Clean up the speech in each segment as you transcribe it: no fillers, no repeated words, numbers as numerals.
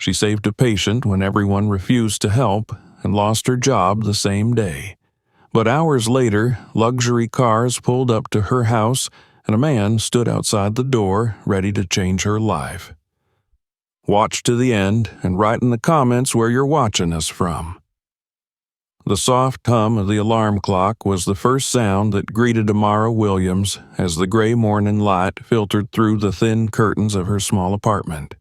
She saved a patient when everyone refused to help and lost her job the same day. But hours later, luxury cars pulled up to her house and a man stood outside the door ready to change her life. Watch to the end and write in the comments where you're watching us from. The soft hum of the alarm clock was the first sound that greeted Amara Williams as the gray morning light filtered through the thin curtains of her small apartment.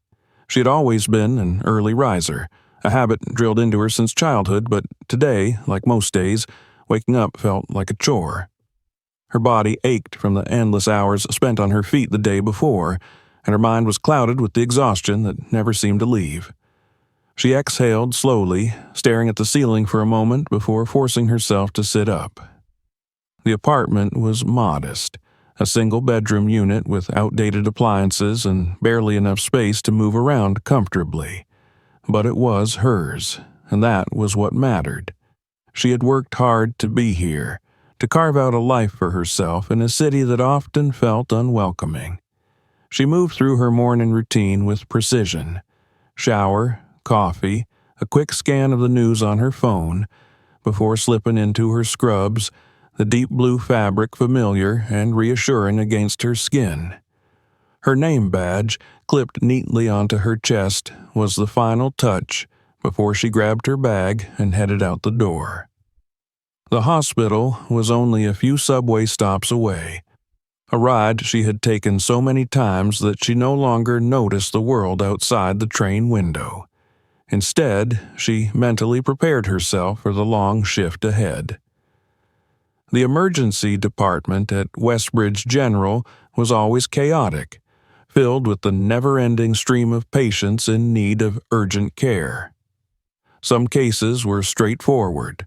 She had always been an early riser, a habit drilled into her since childhood, but today, like most days, waking up felt like a chore. Her body ached from the endless hours spent on her feet the day before, and her mind was clouded with the exhaustion that never seemed to leave. She exhaled slowly, staring at the ceiling for a moment before forcing herself to sit up. The apartment was modest, a single-bedroom unit with outdated appliances and barely enough space to move around comfortably. But it was hers, and that was what mattered. She had worked hard to be here, to carve out a life for herself in a city that often felt unwelcoming. She moved through her morning routine with precision. Shower, coffee, a quick scan of the news on her phone, before slipping into her scrubs, the deep blue fabric familiar and reassuring against her skin. Her name badge, clipped neatly onto her chest, was the final touch before she grabbed her bag and headed out the door. The hospital was only a few subway stops away, a ride she had taken so many times that she no longer noticed the world outside the train window. Instead, she mentally prepared herself for the long shift ahead. The emergency department at Westbridge General was always chaotic, filled with the never-ending stream of patients in need of urgent care. Some cases were straightforward: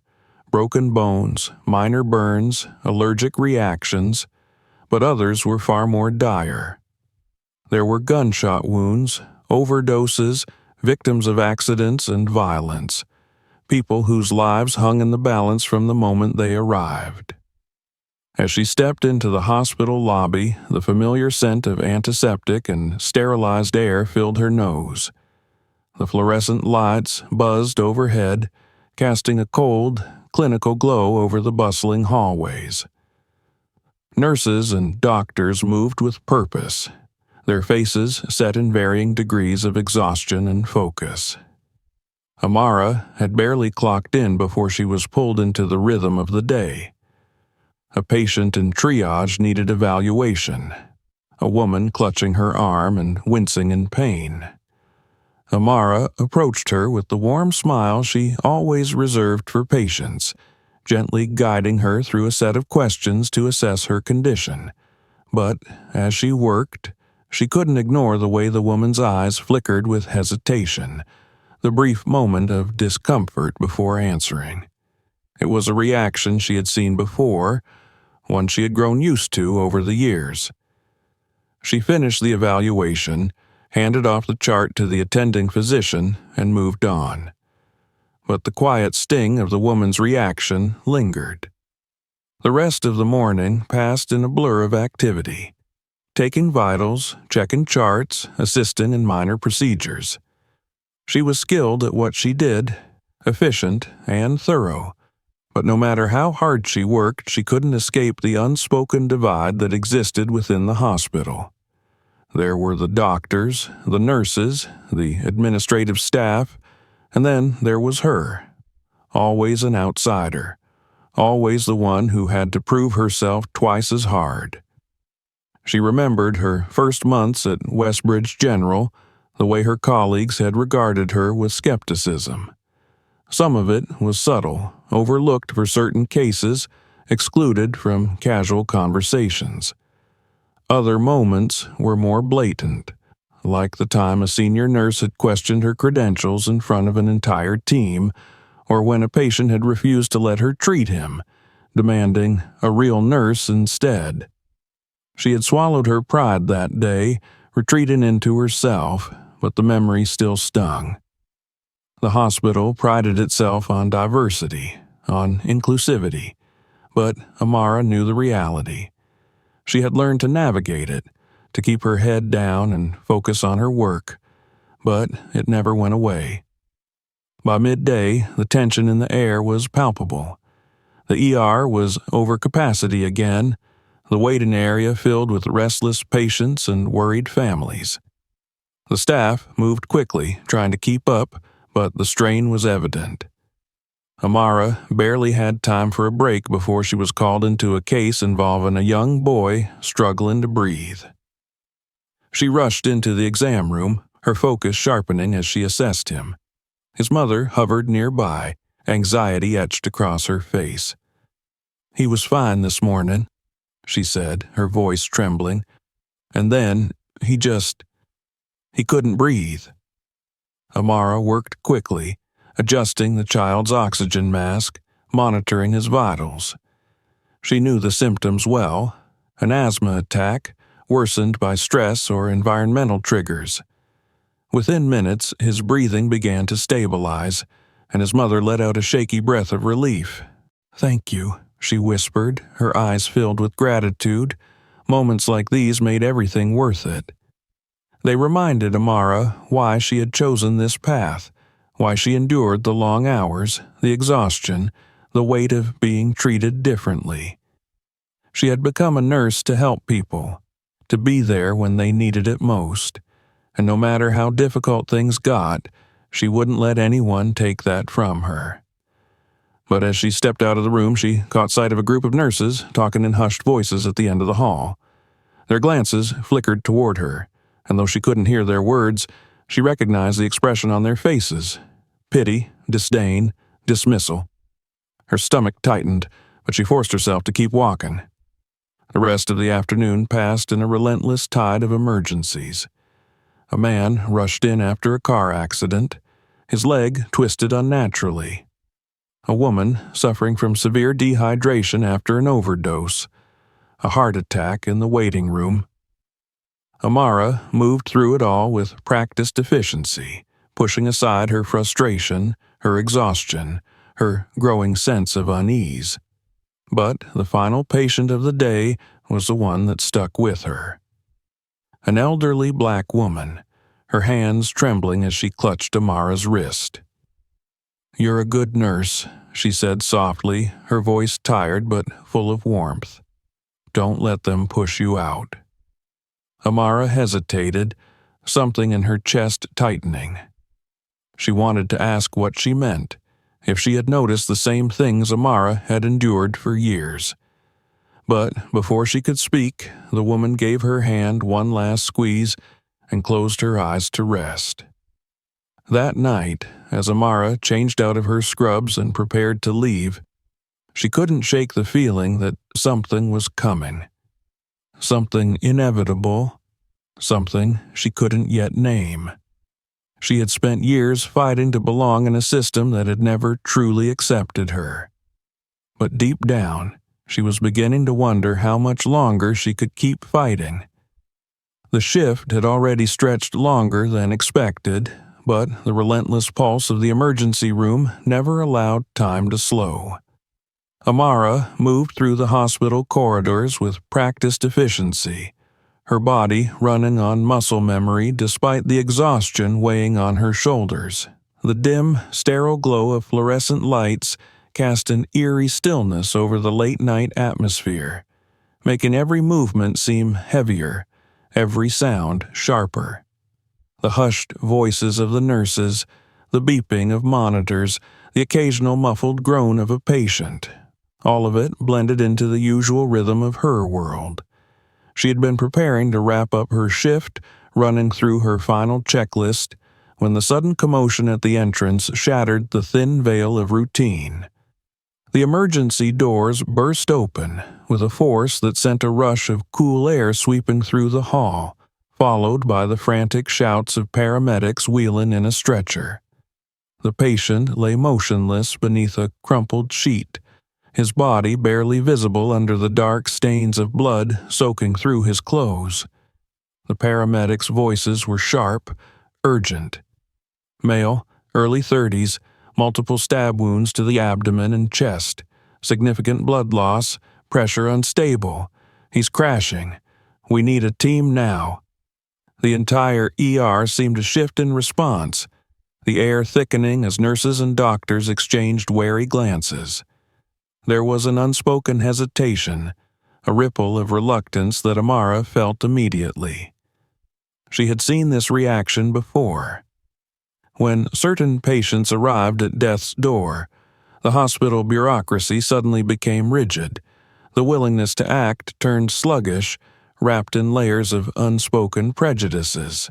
broken bones, minor burns, allergic reactions, but others were far more dire. There were gunshot wounds, overdoses, victims of accidents and violence, people whose lives hung in the balance from the moment they arrived. As she stepped into the hospital lobby, the familiar scent of antiseptic and sterilized air filled her nose. The fluorescent lights buzzed overhead, casting a cold, clinical glow over the bustling hallways. Nurses and doctors moved with purpose, their faces set in varying degrees of exhaustion and focus. Amara had barely clocked in before she was pulled into the rhythm of the day. A patient in triage needed evaluation, a woman clutching her arm and wincing in pain. Amara approached her with the warm smile she always reserved for patients, gently guiding her through a set of questions to assess her condition. But as she worked, she couldn't ignore the way the woman's eyes flickered with hesitation, the brief moment of discomfort before answering. It was a reaction she had seen before, one she had grown used to over the years. She finished the evaluation, handed off the chart to the attending physician, and moved on. But the quiet sting of the woman's reaction lingered. The rest of the morning passed in a blur of activity, taking vitals, checking charts, assisting in minor procedures. She was skilled at what she did, efficient and thorough, but no matter how hard she worked, she couldn't escape the unspoken divide that existed within the hospital. There were the doctors, the nurses, the administrative staff, and then there was her, always an outsider, always the one who had to prove herself twice as hard. She remembered her first months at Westbridge General, the way her colleagues had regarded her with skepticism. Some of it was subtle, overlooked for certain cases, excluded from casual conversations. Other moments were more blatant, like the time a senior nurse had questioned her credentials in front of an entire team, or when a patient had refused to let her treat him, demanding a real nurse instead. She had swallowed her pride that day, retreating into herself, but the memory still stung. The hospital prided itself on diversity, on inclusivity, but Amara knew the reality. She had learned to navigate it, to keep her head down and focus on her work, but it never went away. By midday, the tension in the air was palpable. The ER was over capacity again, the waiting area filled with restless patients and worried families. The staff moved quickly, trying to keep up, but the strain was evident. Amara barely had time for a break before she was called into a case involving a young boy struggling to breathe. She rushed into the exam room, her focus sharpening as she assessed him. His mother hovered nearby, anxiety etched across her face. "He was fine this morning," she said, her voice trembling. "And then, he couldn't breathe." Amara worked quickly, adjusting the child's oxygen mask, monitoring his vitals. She knew the symptoms well: an asthma attack, worsened by stress or environmental triggers. Within minutes, his breathing began to stabilize, and his mother let out a shaky breath of relief. "Thank you," she whispered, her eyes filled with gratitude. Moments like these made everything worth it. They reminded Amara why she had chosen this path, why she endured the long hours, the exhaustion, the weight of being treated differently. She had become a nurse to help people, to be there when they needed it most, and no matter how difficult things got, she wouldn't let anyone take that from her. But as she stepped out of the room, she caught sight of a group of nurses talking in hushed voices at the end of the hall. Their glances flickered toward her, and though she couldn't hear their words, she recognized the expression on their faces: pity, disdain, dismissal. Her stomach tightened, but she forced herself to keep walking. The rest of the afternoon passed in a relentless tide of emergencies. A man rushed in after a car accident, his leg twisted unnaturally. A woman suffering from severe dehydration after an overdose. A heart attack in the waiting room. Amara moved through it all with practiced efficiency, pushing aside her frustration, her exhaustion, her growing sense of unease. But the final patient of the day was the one that stuck with her. An elderly black woman, her hands trembling as she clutched Amara's wrist. "You're a good nurse," she said softly, her voice tired but full of warmth. "Don't let them push you out." Amara hesitated, something in her chest tightening. She wanted to ask what she meant, if she had noticed the same things Amara had endured for years. But before she could speak, the woman gave her hand one last squeeze and closed her eyes to rest. That night, as Amara changed out of her scrubs and prepared to leave, she couldn't shake the feeling that something was coming. Something inevitable, something she couldn't yet name. She had spent years fighting to belong in a system that had never truly accepted her. But deep down, she was beginning to wonder how much longer she could keep fighting. The shift had already stretched longer than expected, but the relentless pulse of the emergency room never allowed time to slow. Amara moved through the hospital corridors with practiced efficiency, her body running on muscle memory despite the exhaustion weighing on her shoulders. The dim, sterile glow of fluorescent lights cast an eerie stillness over the late-night atmosphere, making every movement seem heavier, every sound sharper. The hushed voices of the nurses, the beeping of monitors, the occasional muffled groan of a patient, all of it blended into the usual rhythm of her world. She had been preparing to wrap up her shift, running through her final checklist, when the sudden commotion at the entrance shattered the thin veil of routine. The emergency doors burst open with a force that sent a rush of cool air sweeping through the hall, followed by the frantic shouts of paramedics wheeling in a stretcher. The patient lay motionless beneath a crumpled sheet, his body barely visible under the dark stains of blood soaking through his clothes. The paramedics' voices were sharp, urgent. Male, early 30s, multiple stab wounds to the abdomen and chest, significant blood loss, pressure unstable. He's crashing. We need a team now. The entire ER seemed to shift in response, the air thickening as nurses and doctors exchanged wary glances. There was an unspoken hesitation, a ripple of reluctance that Amara felt immediately. She had seen this reaction before. When certain patients arrived at death's door, the hospital bureaucracy suddenly became rigid. The willingness to act turned sluggish, wrapped in layers of unspoken prejudices.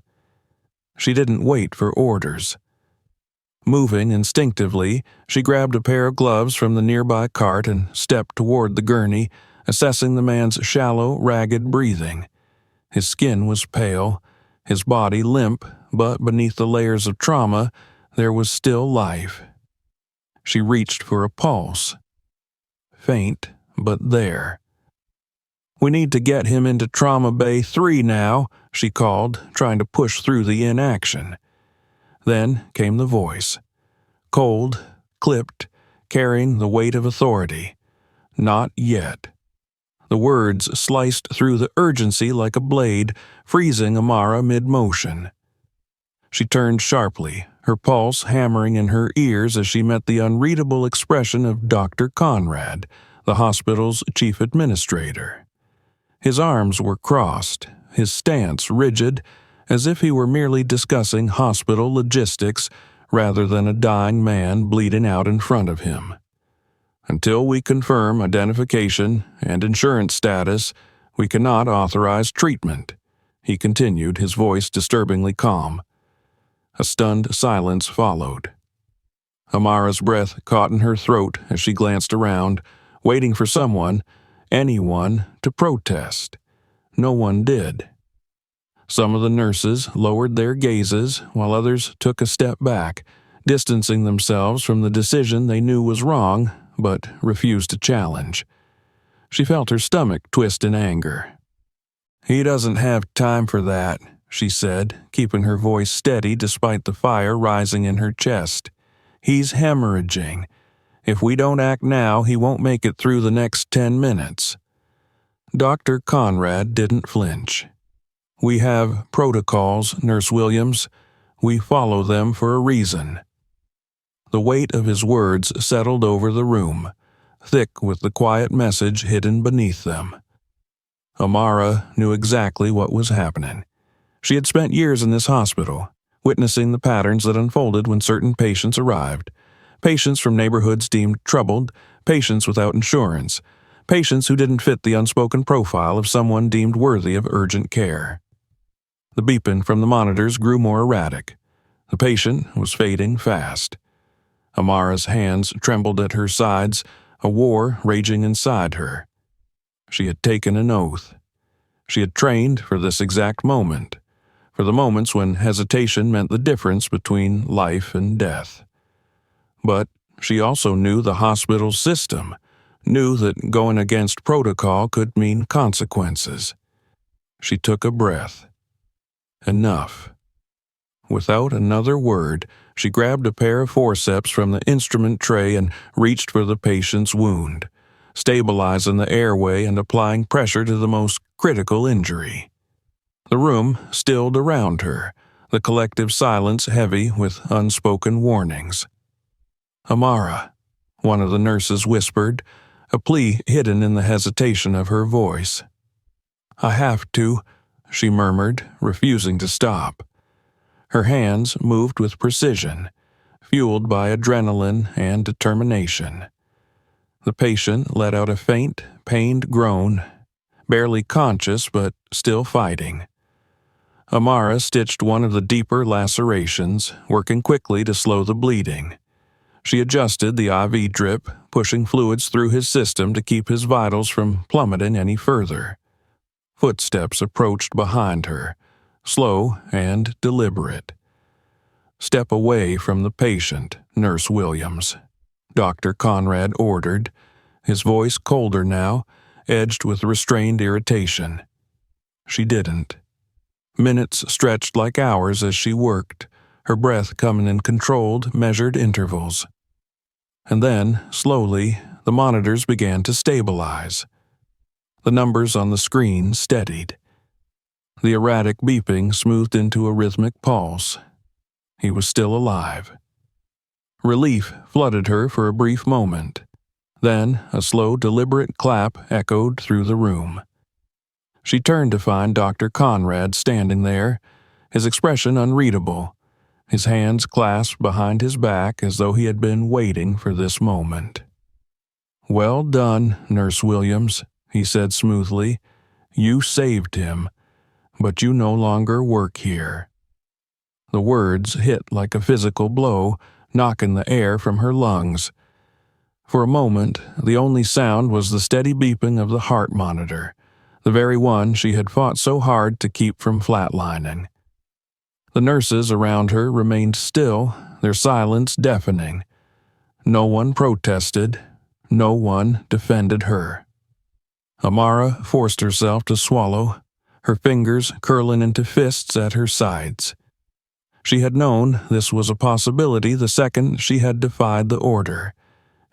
She didn't wait for orders. Moving instinctively, she grabbed a pair of gloves from the nearby cart and stepped toward the gurney, assessing the man's shallow, ragged breathing. His skin was pale, his body limp, but beneath the layers of trauma, there was still life. She reached for a pulse. Faint, but there. "We need to get him into Trauma Bay 3 now," she called, trying to push through the inaction. Then came the voice. Cold, clipped, carrying the weight of authority. "Not yet." The words sliced through the urgency like a blade, freezing Amara mid-motion. She turned sharply, her pulse hammering in her ears as she met the unreadable expression of Dr. Conrad, the hospital's chief administrator. His arms were crossed, his stance rigid, as if he were merely discussing hospital logistics rather than a dying man bleeding out in front of him. "Until we confirm identification and insurance status, we cannot authorize treatment," he continued, his voice disturbingly calm. A stunned silence followed. Amara's breath caught in her throat as she glanced around, waiting for someone, anyone, to protest. No one did. Some of the nurses lowered their gazes, while others took a step back, distancing themselves from the decision they knew was wrong, but refused to challenge. She felt her stomach twist in anger. "He doesn't have time for that," she said, keeping her voice steady despite the fire rising in her chest. "He's hemorrhaging. If we don't act now, he won't make it through the next 10 minutes. Dr. Conrad didn't flinch. "We have protocols, Nurse Williams. We follow them for a reason." The weight of his words settled over the room, thick with the quiet message hidden beneath them. Amara knew exactly what was happening. She had spent years in this hospital, witnessing the patterns that unfolded when certain patients arrived. Patients from neighborhoods deemed troubled, patients without insurance, patients who didn't fit the unspoken profile of someone deemed worthy of urgent care. The beeping from the monitors grew more erratic. The patient was fading fast. Amara's hands trembled at her sides, a war raging inside her. She had taken an oath. She had trained for this exact moment, for the moments when hesitation meant the difference between life and death. But she also knew the hospital system, knew that going against protocol could mean consequences. She took a breath. Enough. Without another word, she grabbed a pair of forceps from the instrument tray and reached for the patient's wound, stabilizing the airway and applying pressure to the most critical injury. The room stilled around her, the collective silence heavy with unspoken warnings. "Amara," one of the nurses whispered, a plea hidden in the hesitation of her voice. "I have to," she murmured, refusing to stop. Her hands moved with precision, fueled by adrenaline and determination. The patient let out a faint, pained groan, barely conscious but still fighting. Amara stitched one of the deeper lacerations, working quickly to slow the bleeding. She adjusted the IV drip, pushing fluids through his system to keep his vitals from plummeting any further. Footsteps approached behind her, slow and deliberate. "Step away from the patient, Nurse Williams," Dr. Conrad ordered, his voice colder now, edged with restrained irritation. She didn't. Minutes stretched like hours as she worked, her breath coming in controlled, measured intervals. And then, slowly, the monitors began to stabilize. The numbers on the screen steadied. the erratic beeping smoothed into a rhythmic pulse. He was still alive. Relief flooded her for a brief moment. Then a slow, deliberate clap echoed through the room. She turned to find Dr. Conrad standing there, his expression unreadable, his hands clasped behind his back as though he had been waiting for this moment. "Well done, Nurse Williams," he said smoothly. "You saved him, but you no longer work here." The words hit like a physical blow, knocking the air from her lungs. For a moment, the only sound was the steady beeping of the heart monitor, the very one she had fought so hard to keep from flatlining. The nurses around her remained still, their silence deafening. No one protested. No one defended her. Amara forced herself to swallow, her fingers curling into fists at her sides. She had known this was a possibility the second she had defied the order,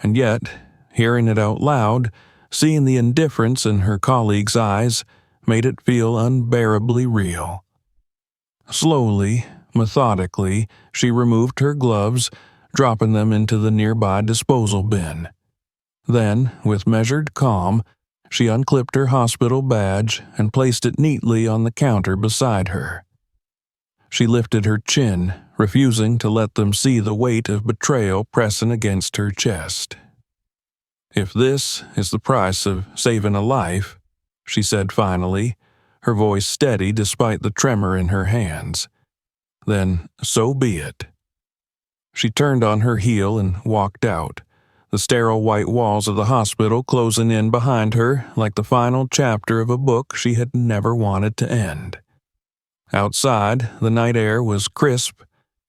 and yet, hearing it out loud, seeing the indifference in her colleagues' eyes, made it feel unbearably real. Slowly, methodically, she removed her gloves, dropping them into the nearby disposal bin. Then, with measured calm, she unclipped her hospital badge and placed it neatly on the counter beside her. She lifted her chin, refusing to let them see the weight of betrayal pressing against her chest. "If this is the price of saving a life," she said finally, her voice steady despite the tremor in her hands, "then so be it." She turned on her heel and walked out, the sterile white walls of the hospital closing in behind her like the final chapter of a book she had never wanted to end. Outside, the night air was crisp,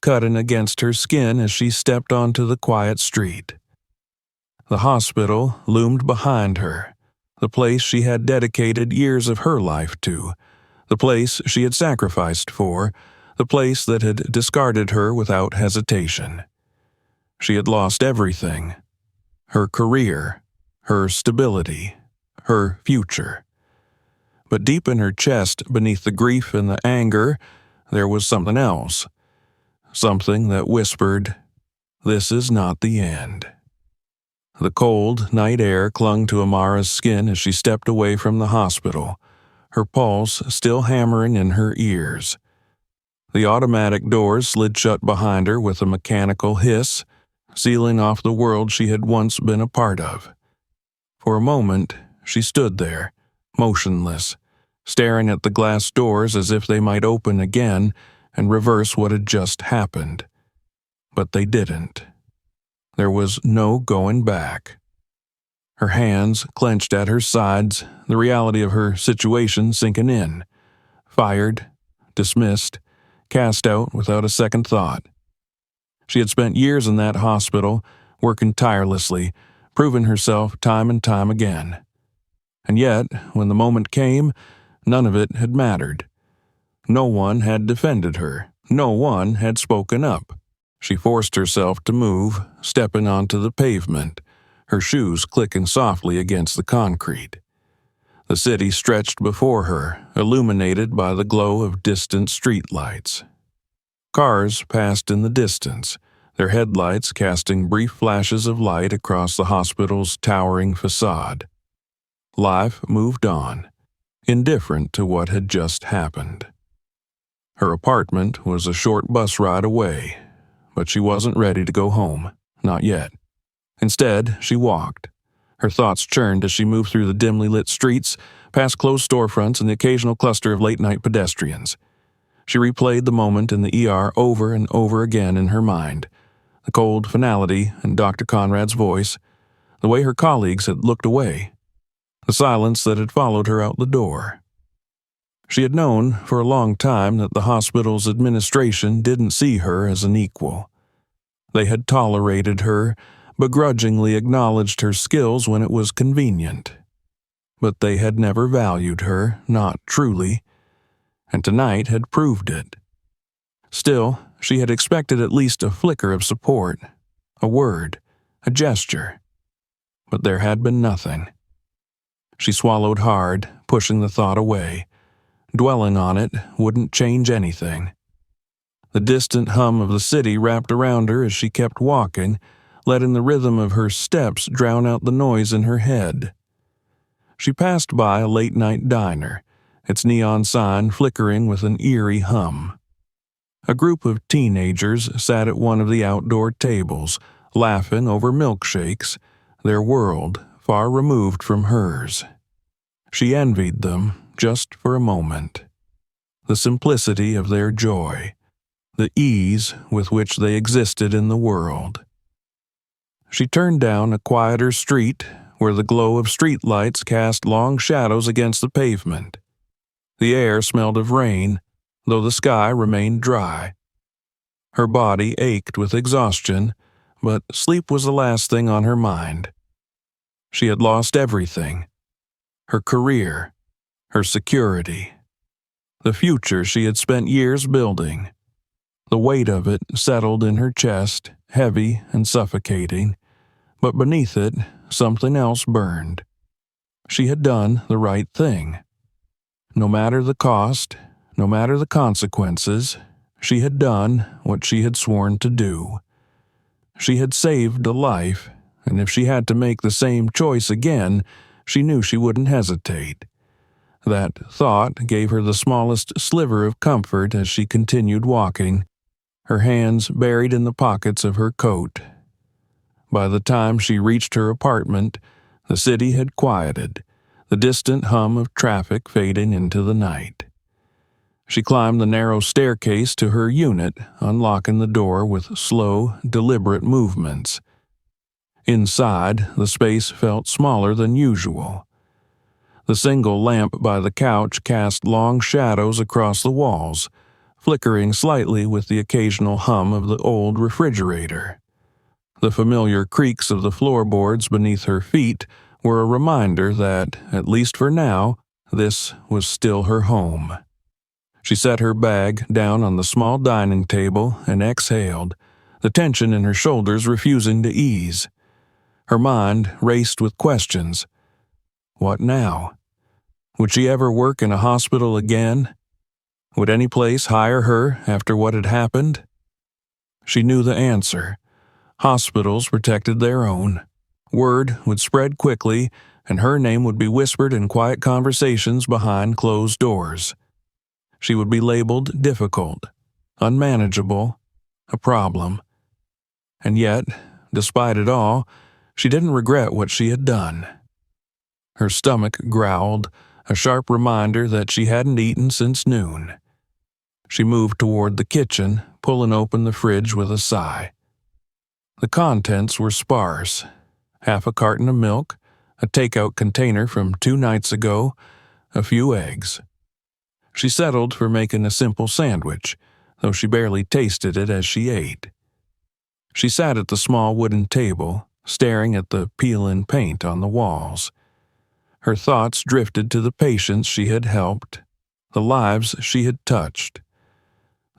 cutting against her skin as she stepped onto the quiet street. The hospital loomed behind her, the place she had dedicated years of her life to, the place she had sacrificed for, the place that had discarded her without hesitation. She had lost everything: her career, her stability, her future. But deep in her chest, beneath the grief and the anger, there was something else. Something that whispered, "This is not the end." The cold night air clung to Amara's skin as she stepped away from the hospital, her pulse still hammering in her ears. The automatic doors slid shut behind her with a mechanical hiss, sealing off the world she had once been a part of. For a moment, she stood there, motionless, staring at the glass doors as if they might open again and reverse what had just happened. But they didn't. There was no going back. Her hands clenched at her sides, the reality of her situation sinking in. Fired, dismissed, cast out without a second thought. She had spent years in that hospital, working tirelessly, proving herself time and time again. And yet, when the moment came, none of it had mattered. No one had defended her. No one had spoken up. She forced herself to move, stepping onto the pavement, her shoes clicking softly against the concrete. The city stretched before her, illuminated by the glow of distant streetlights. Cars passed in the distance, their headlights casting brief flashes of light across the hospital's towering facade. Life moved on, indifferent to what had just happened. Her apartment was a short bus ride away, but she wasn't ready to go home, not yet. Instead, she walked. Her thoughts churned as she moved through the dimly lit streets, past closed storefronts and the occasional cluster of late-night pedestrians. She replayed the moment in the ER over and over again in her mind, the cold finality in Dr. Conrad's voice, the way her colleagues had looked away, the silence that had followed her out the door. She had known for a long time that the hospital's administration didn't see her as an equal. They had tolerated her, begrudgingly acknowledged her skills when it was convenient. But they had never valued her, not truly, and tonight had proved it. Still, she had expected at least a flicker of support, a word, a gesture. But there had been nothing. She swallowed hard, pushing the thought away. Dwelling on it wouldn't change anything. The distant hum of the city wrapped around her as she kept walking, letting the rhythm of her steps drown out the noise in her head. She passed by a late-night diner, its neon sign flickering with an eerie hum. A group of teenagers sat at one of the outdoor tables, laughing over milkshakes, their world far removed from hers. She envied them just for a moment. The simplicity of their joy, the ease with which they existed in the world. She turned down a quieter street where the glow of streetlights cast long shadows against the pavement. The air smelled of rain, though the sky remained dry. Her body ached with exhaustion, but sleep was the last thing on her mind. She had lost everything: her career, her security, the future she had spent years building. The weight of it settled in her chest, heavy and suffocating, but beneath it, something else burned. She had done the right thing. No matter the cost, no matter the consequences, she had done what she had sworn to do. She had saved a life, and if she had to make the same choice again, she knew she wouldn't hesitate. That thought gave her the smallest sliver of comfort as she continued walking, her hands buried in the pockets of her coat. By the time she reached her apartment, the city had quieted, the distant hum of traffic fading into the night. She climbed the narrow staircase to her unit, unlocking the door with slow, deliberate movements. Inside, the space felt smaller than usual. The single lamp by the couch cast long shadows across the walls, flickering slightly with the occasional hum of the old refrigerator. The familiar creaks of the floorboards beneath her feet were a reminder that, at least for now, this was still her home. She set her bag down on the small dining table and exhaled, the tension in her shoulders refusing to ease. Her mind raced with questions. What now? Would she ever work in a hospital again? Would any place hire her after what had happened? She knew the answer. Hospitals protected their own. Word would spread quickly, and her name would be whispered in quiet conversations behind closed doors. She would be labeled difficult, unmanageable, a problem. And yet, despite it all, she didn't regret what she had done. Her stomach growled, a sharp reminder that she hadn't eaten since noon. She moved toward the kitchen, pulling open the fridge with a sigh. The contents were sparse: half a carton of milk, a takeout container from 2 nights ago, a few eggs. She settled for making a simple sandwich, though she barely tasted it as she ate. She sat at the small wooden table, staring at the peel-in paint on the walls. Her thoughts drifted to the patients she had helped, the lives she had touched,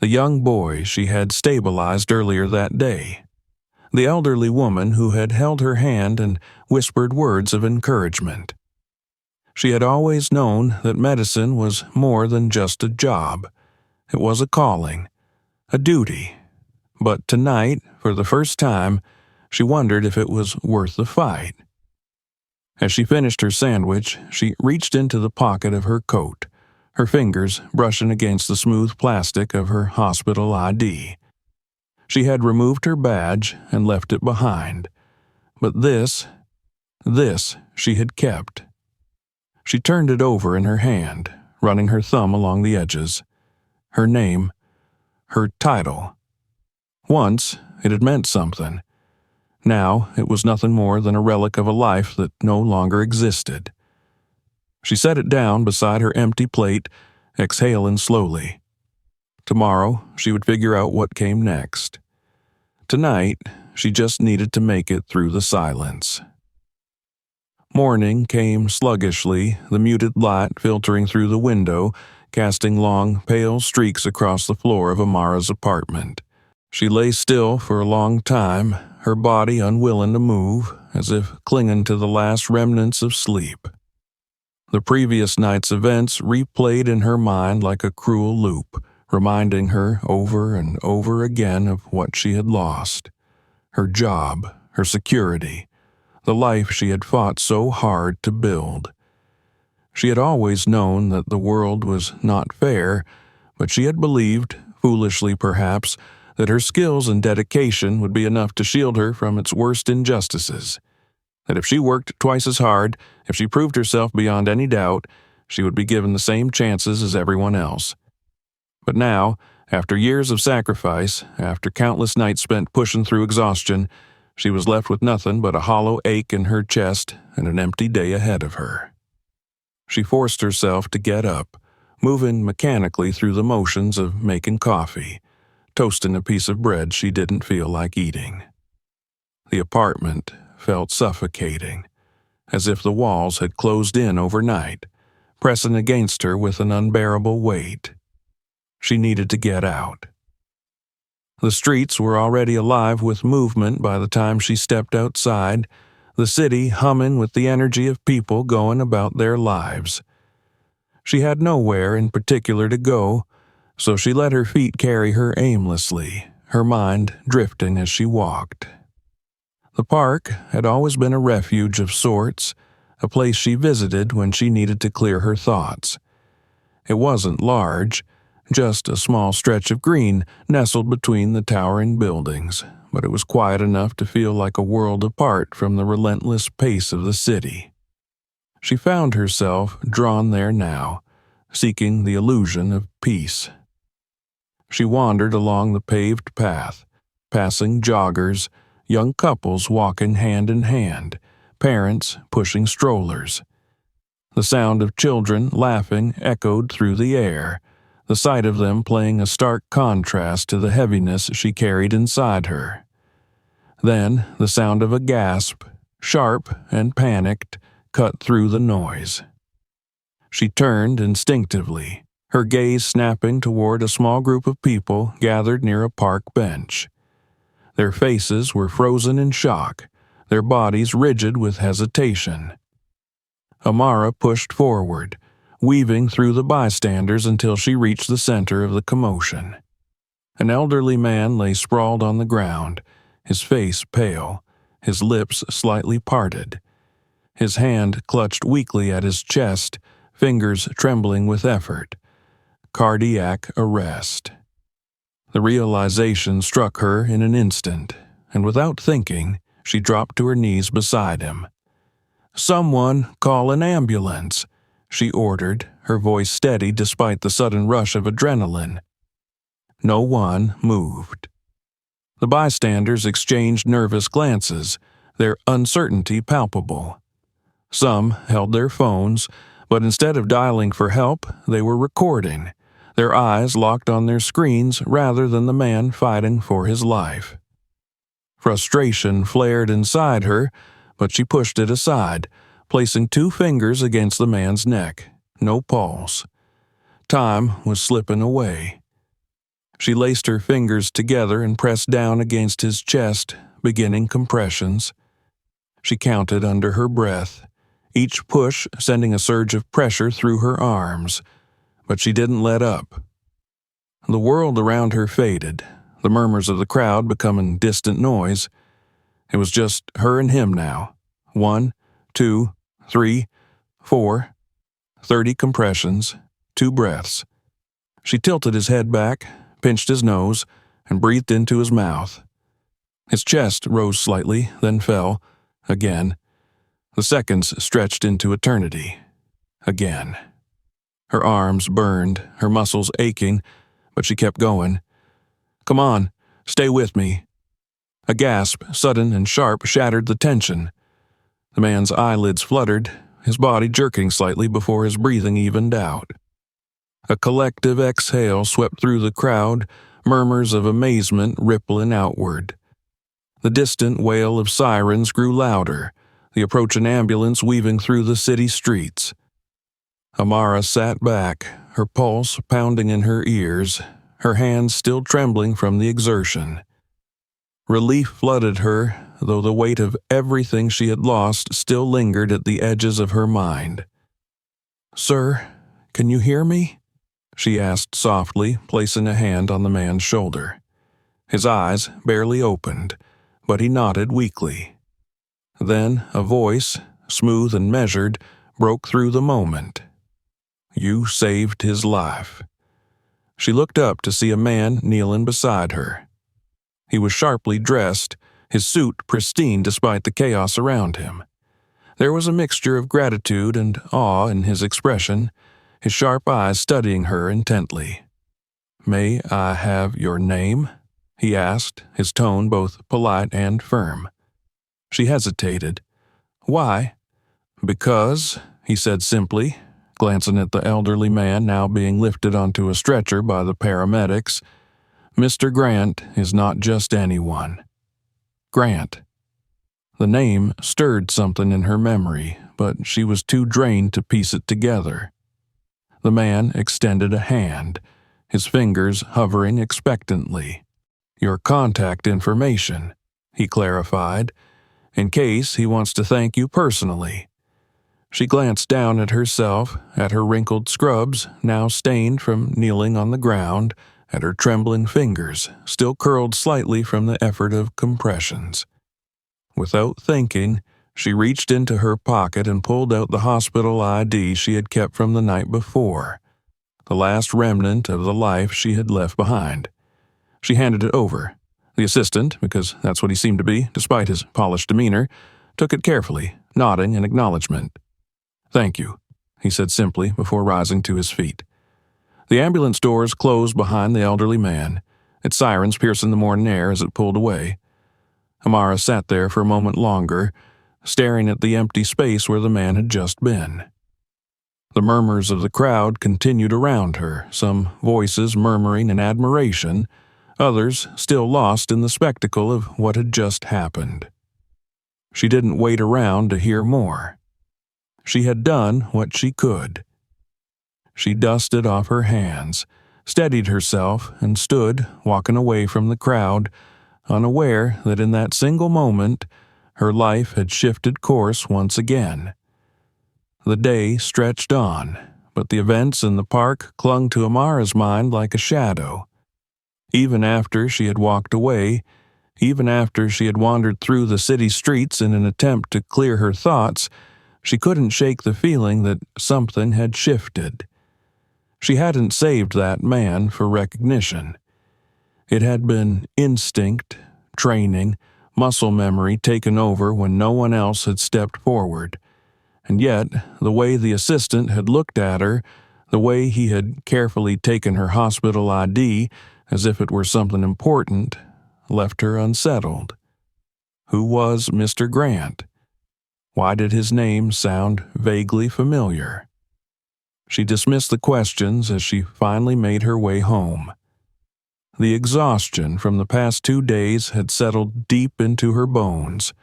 the young boy she had stabilized earlier that day, the elderly woman who had held her hand and whispered words of encouragement. She had always known that medicine was more than just a job. It was a calling, a duty. But tonight, for the first time, she wondered if it was worth the fight. As she finished her sandwich, she reached into the pocket of her coat, her fingers brushing against the smooth plastic of her hospital ID. She had removed her badge and left it behind, but this she had kept. She turned it over in her hand, running her thumb along the edges. Her name, her title. Once, it had meant something. Now, it was nothing more than a relic of a life that no longer existed. She set it down beside her empty plate, exhaling slowly. Tomorrow, she would figure out what came next. Tonight, she just needed to make it through the silence. Morning came sluggishly, the muted light filtering through the window, casting long, pale streaks across the floor of Amara's apartment. She lay still for a long time, her body unwilling to move, as if clinging to the last remnants of sleep. The previous night's events replayed in her mind like a cruel loop, reminding her over and over again of what she had lost. Her job, her security, the life she had fought so hard to build. She had always known that the world was not fair, but she had believed, foolishly perhaps, that her skills and dedication would be enough to shield her from its worst injustices. That if she worked twice as hard, if she proved herself beyond any doubt, she would be given the same chances as everyone else. But now, after years of sacrifice, after countless nights spent pushing through exhaustion, she was left with nothing but a hollow ache in her chest and an empty day ahead of her. She forced herself to get up, moving mechanically through the motions of making coffee, toasting a piece of bread she didn't feel like eating. The apartment felt suffocating, as if the walls had closed in overnight, pressing against her with an unbearable weight. She needed to get out. The streets were already alive with movement by the time she stepped outside, the city humming with the energy of people going about their lives. She had nowhere in particular to go, so she let her feet carry her aimlessly, her mind drifting as she walked. The park had always been a refuge of sorts, a place she visited when she needed to clear her thoughts. It wasn't large, just a small stretch of green nestled between the towering buildings, but it was quiet enough to feel like a world apart from the relentless pace of the city. She found herself drawn there now, seeking the illusion of peace. She wandered along the paved path, passing joggers, young couples walking hand in hand, parents pushing strollers. The sound of children laughing echoed through the air, the sight of them playing a stark contrast to the heaviness she carried inside her. Then the sound of a gasp, sharp and panicked, cut through the noise. She turned instinctively, her gaze snapping toward a small group of people gathered near a park bench. Their faces were frozen in shock, their bodies rigid with hesitation. Amara pushed forward, weaving through the bystanders until she reached the center of the commotion. An elderly man lay sprawled on the ground, his face pale, his lips slightly parted. His hand clutched weakly at his chest, fingers trembling with effort. Cardiac arrest. The realization struck her in an instant, and without thinking, she dropped to her knees beside him. "Someone call an ambulance," she ordered, her voice steady despite the sudden rush of adrenaline. No one moved. The bystanders exchanged nervous glances, their uncertainty palpable. Some held their phones, but instead of dialing for help, they were recording, their eyes locked on their screens rather than the man fighting for his life. Frustration flared inside her, but she pushed it aside, placing 2 fingers against the man's neck. No pulse. Time was slipping away. She laced her fingers together and pressed down against his chest, beginning compressions. She counted under her breath, each push sending a surge of pressure through her arms, but she didn't let up. The world around her faded, the murmurs of the crowd becoming distant noise. It was just her and him now. 1, 2, 3, 4, 30 compressions, 2 breaths. She tilted his head back, pinched his nose, and breathed into his mouth. His chest rose slightly, then fell, again. The seconds stretched into eternity. Again. Her arms burned, her muscles aching, but she kept going. "Come on, stay with me." A gasp, sudden and sharp, shattered the tension. The man's eyelids fluttered, his body jerking slightly before his breathing evened out. A collective exhale swept through the crowd, murmurs of amazement rippling outward. The distant wail of sirens grew louder, the approaching ambulance weaving through the city streets. Amara sat back, her pulse pounding in her ears, her hands still trembling from the exertion. Relief flooded her, though the weight of everything she had lost still lingered at the edges of her mind. "Sir, can you hear me?" she asked softly, placing a hand on the man's shoulder. His eyes barely opened, but he nodded weakly. Then a voice, smooth and measured, broke through the moment. "You saved his life." She looked up to see a man kneeling beside her. He was sharply dressed, his suit pristine despite the chaos around him. There was a mixture of gratitude and awe in his expression, his sharp eyes studying her intently. "May I have your name?" he asked, his tone both polite and firm. She hesitated. "Why?" "Because," he said simply, glancing at the elderly man now being lifted onto a stretcher by the paramedics, "Mr. Grant is not just anyone." Grant. The name stirred something in her memory, but she was too drained to piece it together. The man extended a hand, his fingers hovering expectantly. "Your contact information," he clarified, "in case he wants to thank you personally." She glanced down at herself, at her wrinkled scrubs, now stained from kneeling on the ground, at her trembling fingers, still curled slightly from the effort of compressions. Without thinking, she reached into her pocket and pulled out the hospital ID she had kept from the night before, the last remnant of the life she had left behind. She handed it over. The assistant, because that's what he seemed to be, despite his polished demeanor, took it carefully, nodding in acknowledgement. "Thank you," he said simply before rising to his feet. The ambulance doors closed behind the elderly man, its sirens piercing the morning air as it pulled away. Amara sat there for a moment longer, staring at the empty space where the man had just been. The murmurs of the crowd continued around her, some voices murmuring in admiration, others still lost in the spectacle of what had just happened. She didn't wait around to hear more. She had done what she could. She dusted off her hands, steadied herself, and stood, walking away from the crowd, unaware that in that single moment, her life had shifted course once again. The day stretched on, but the events in the park clung to Amara's mind like a shadow. Even after she had walked away, even after she had wandered through the city streets in an attempt to clear her thoughts, she couldn't shake the feeling that something had shifted. She hadn't saved that man for recognition. It had been instinct, training, muscle memory taken over when no one else had stepped forward. And yet, the way the assistant had looked at her, the way he had carefully taken her hospital ID as if it were something important, left her unsettled. Who was Mr. Grant? Why did his name sound vaguely familiar? She dismissed the questions as she finally made her way home. The exhaustion from the past 2 days had settled deep into her bones,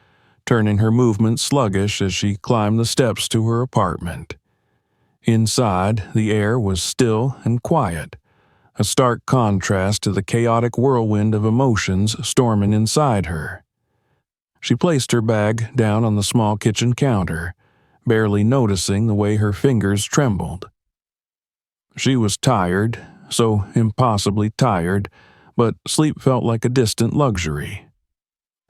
turning her movements sluggish as she climbed the steps to her apartment. Inside, the air was still and quiet, a stark contrast to the chaotic whirlwind of emotions storming inside her. She placed her bag down on the small kitchen counter, barely noticing the way her fingers trembled. She was tired, so impossibly tired, but sleep felt like a distant luxury.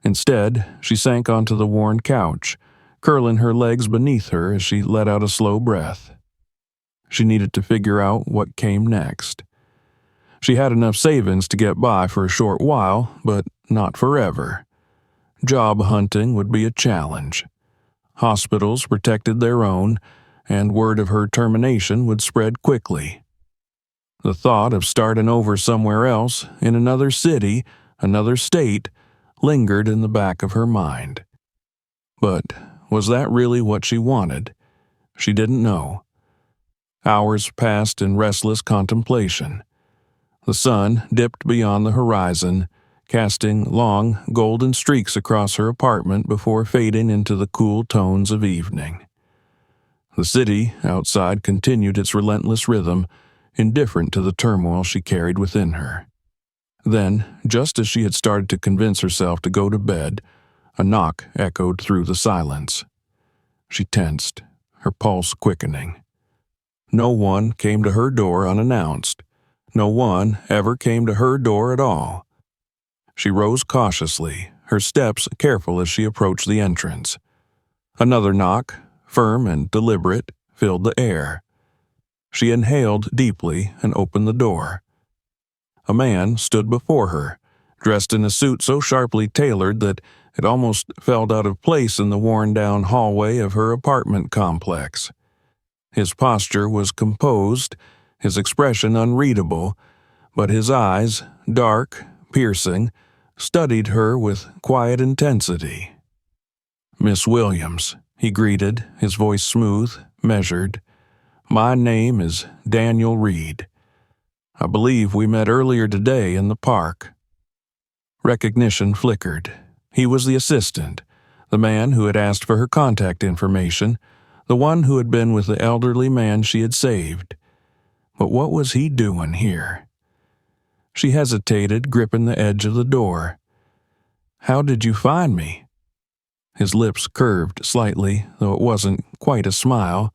Instead, she sank onto the worn couch, curling her legs beneath her as she let out a slow breath. She needed to figure out what came next. She had enough savings to get by for a short while, but not forever. Job hunting would be a challenge. Hospitals protected their own, and word of her termination would spread quickly. The thought of starting over somewhere else, in another city, another state, lingered in the back of her mind. But was that really what she wanted? She didn't know. Hours passed in restless contemplation. The sun dipped beyond the horizon, casting long, golden streaks across her apartment before fading into the cool tones of evening. The city outside continued its relentless rhythm, indifferent to the turmoil she carried within her. Then, just as she had started to convince herself to go to bed, a knock echoed through the silence. She tensed, her pulse quickening. No one came to her door unannounced. No one ever came to her door at all. She rose cautiously, her steps careful as she approached the entrance. Another knock, firm and deliberate, filled the air. She inhaled deeply and opened the door. A man stood before her, dressed in a suit so sharply tailored that it almost felt out of place in the worn-down hallway of her apartment complex. His posture was composed, his expression unreadable, but his eyes, dark, piercing, studied her with quiet intensity. "Miss Williams," he greeted, his voice smooth, measured. "My name is Daniel Reed. I believe we met earlier today in the park." Recognition flickered. He was the assistant, the man who had asked for her contact information, the one who had been with the elderly man she had saved. But what was he doing here? She hesitated, gripping the edge of the door. "How did you find me?" His lips curved slightly, though it wasn't quite a smile.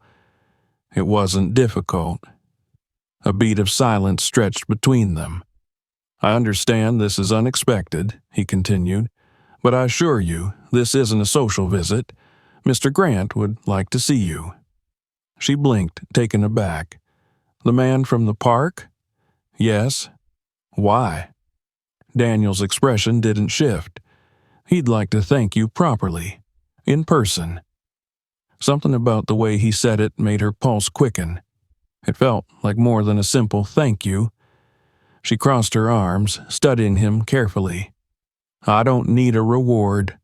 It wasn't difficult. A beat of silence stretched between them. "I understand this is unexpected," he continued, "but I assure you this isn't a social visit. Mr. Grant would like to see you." She blinked, taken aback. "The man from the park?" "Yes." "Why?" Daniel's expression didn't shift. "He'd like to thank you properly, in person." Something about the way he said it made her pulse quicken. It felt like more than a simple thank you. She crossed her arms, studying him carefully. "I don't need a reward."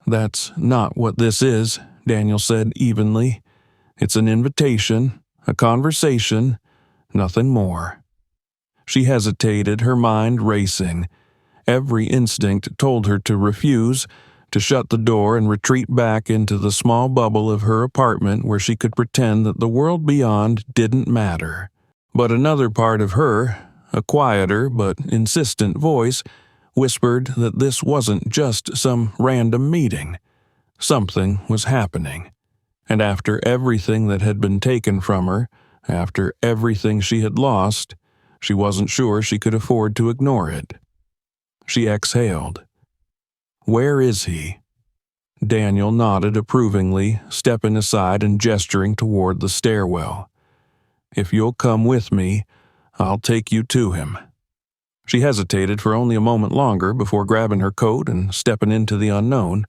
"That's not what this is," Daniel said evenly. "It's an invitation, a conversation, nothing more." She hesitated, her mind racing. Every instinct told her to refuse, to shut the door and retreat back into the small bubble of her apartment where she could pretend that the world beyond didn't matter. But another part of her, a quieter but insistent voice, whispered that this wasn't just some random meeting. Something was happening. And after everything that had been taken from her, after everything she had lost, she wasn't sure she could afford to ignore it. She exhaled. "Where is he?" Daniel nodded approvingly, stepping aside and gesturing toward the stairwell. "If you'll come with me, I'll take you to him." She hesitated for only a moment longer before grabbing her coat and stepping into the unknown.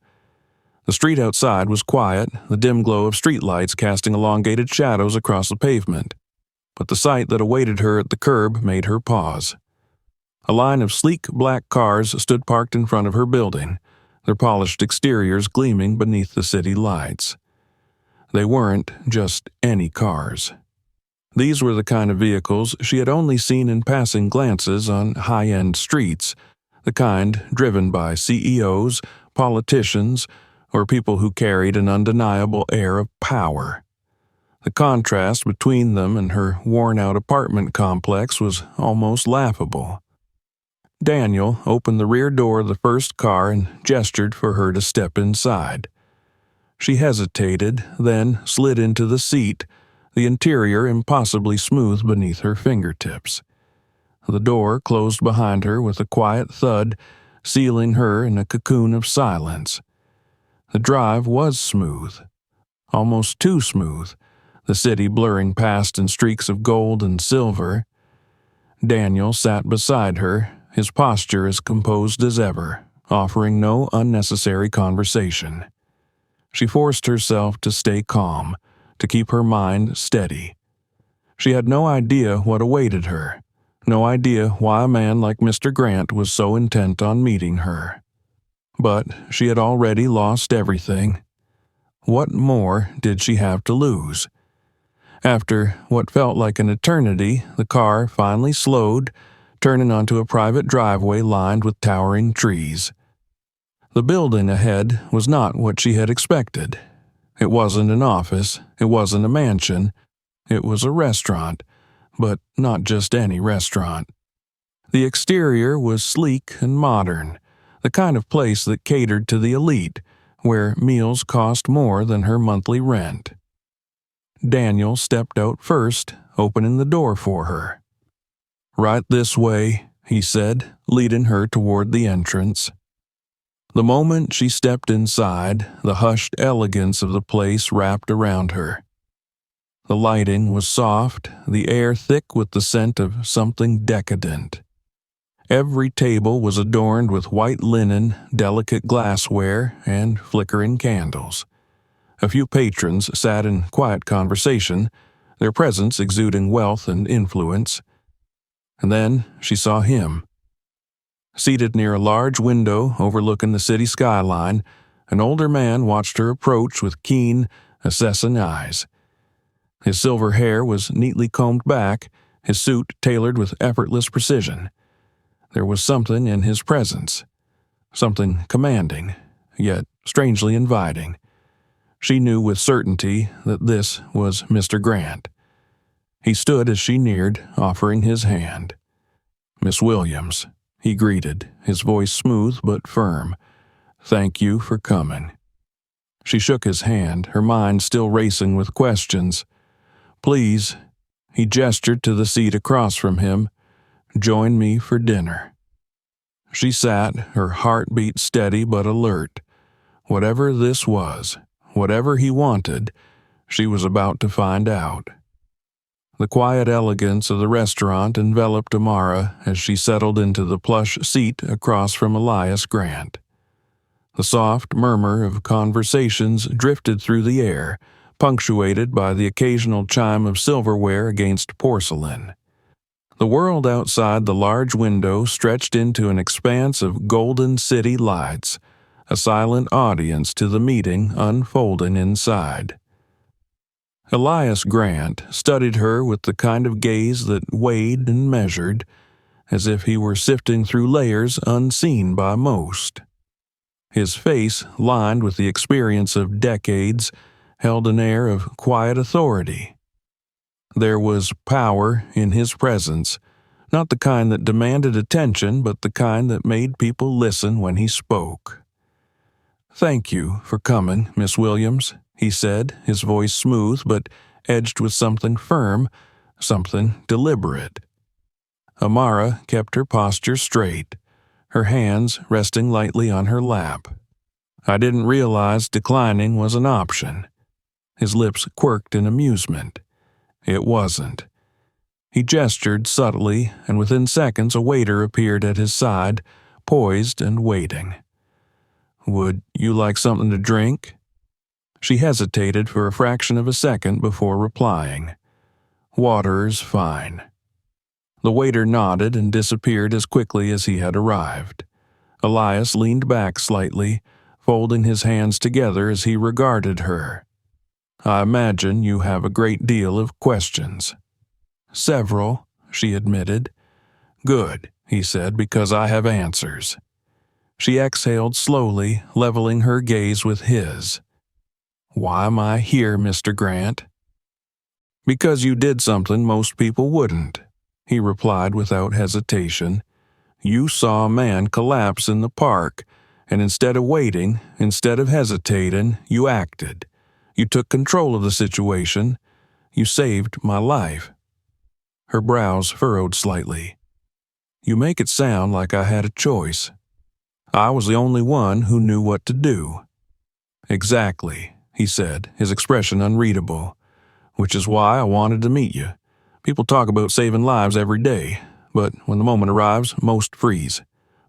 The street outside was quiet, the dim glow of streetlights casting elongated shadows across the pavement. But the sight that awaited her at the curb made her pause. A line of sleek black cars stood parked in front of her building, their polished exteriors gleaming beneath the city lights. They weren't just any cars. These were the kind of vehicles she had only seen in passing glances on high-end streets, the kind driven by CEOs, politicians, or people who carried an undeniable air of power. The contrast between them and her worn-out apartment complex was almost laughable. Daniel opened the rear door of the first car and gestured for her to step inside. She hesitated, then slid into the seat, the interior impossibly smooth beneath her fingertips. The door closed behind her with a quiet thud, sealing her in a cocoon of silence. The drive was smooth, almost too smooth, the city blurring past in streaks of gold and silver. Daniel sat beside her, his posture as composed as ever, offering no unnecessary conversation. She forced herself to stay calm, to keep her mind steady. She had no idea what awaited her, no idea why a man like Mr. Grant was so intent on meeting her. But she had already lost everything. What more did she have to lose? After what felt like an eternity, the car finally slowed, turning onto a private driveway lined with towering trees. The building ahead was not what she had expected. It wasn't an office, it wasn't a mansion, it was a restaurant, but not just any restaurant. The exterior was sleek and modern, the kind of place that catered to the elite, where meals cost more than her monthly rent. Daniel stepped out first, opening the door for her. "Right this way," he said, leading her toward the entrance. The moment she stepped inside, the hushed elegance of the place wrapped around her. The lighting was soft, the air thick with the scent of something decadent. Every table was adorned with white linen, delicate glassware, and flickering candles. A few patrons sat in quiet conversation, their presence exuding wealth and influence. And then she saw him. Seated near a large window overlooking the city skyline, an older man watched her approach with keen, assessing eyes. His silver hair was neatly combed back, his suit tailored with effortless precision. There was something in his presence, something commanding, yet strangely inviting. She knew with certainty that this was Mr. Grant. He stood as she neared, offering his hand. "Miss Williams," he greeted, his voice smooth but firm. "Thank you for coming." She shook his hand, her mind still racing with questions. "Please," he gestured to the seat across from him, "join me for dinner." She sat, her heartbeat steady but alert. Whatever this was, whatever he wanted, she was about to find out. The quiet elegance of the restaurant enveloped Amara as she settled into the plush seat across from Elias Grant. The soft murmur of conversations drifted through the air, punctuated by the occasional chime of silverware against porcelain. The world outside the large window stretched into an expanse of golden city lights, a silent audience to the meeting unfolding inside. Elias Grant studied her with the kind of gaze that weighed and measured, as if he were sifting through layers unseen by most. His face, lined with the experience of decades, held an air of quiet authority. There was power in his presence, not the kind that demanded attention, but the kind that made people listen when he spoke. "Thank you for coming, Miss Williams," he said, his voice smooth but edged with something firm, something deliberate. Amara kept her posture straight, her hands resting lightly on her lap. "I didn't realize declining was an option." His lips quirked in amusement. It wasn't. He gestured subtly, and within seconds a waiter appeared at his side, poised and waiting. "Would you like something to drink?" She hesitated for a fraction of a second before replying. "Water's fine." The waiter nodded and disappeared as quickly as he had arrived. Elias leaned back slightly, folding his hands together as he regarded her. "I imagine you have a great deal of questions." "Several," she admitted. "Good," he said, "because I have answers." She exhaled slowly, leveling her gaze with his. "Why am I here, Mr. Grant?" "Because you did something most people wouldn't," he replied without hesitation. "You saw a man collapse in the park, and instead of waiting, instead of hesitating, you acted. You took control of the situation. You saved my life." Her brows furrowed slightly. "You make it sound like I had a choice. I was the only one who knew what to do." "Exactly," he said, his expression unreadable. "Which is why I wanted to meet you. People talk about saving lives every day, but when the moment arrives, most freeze.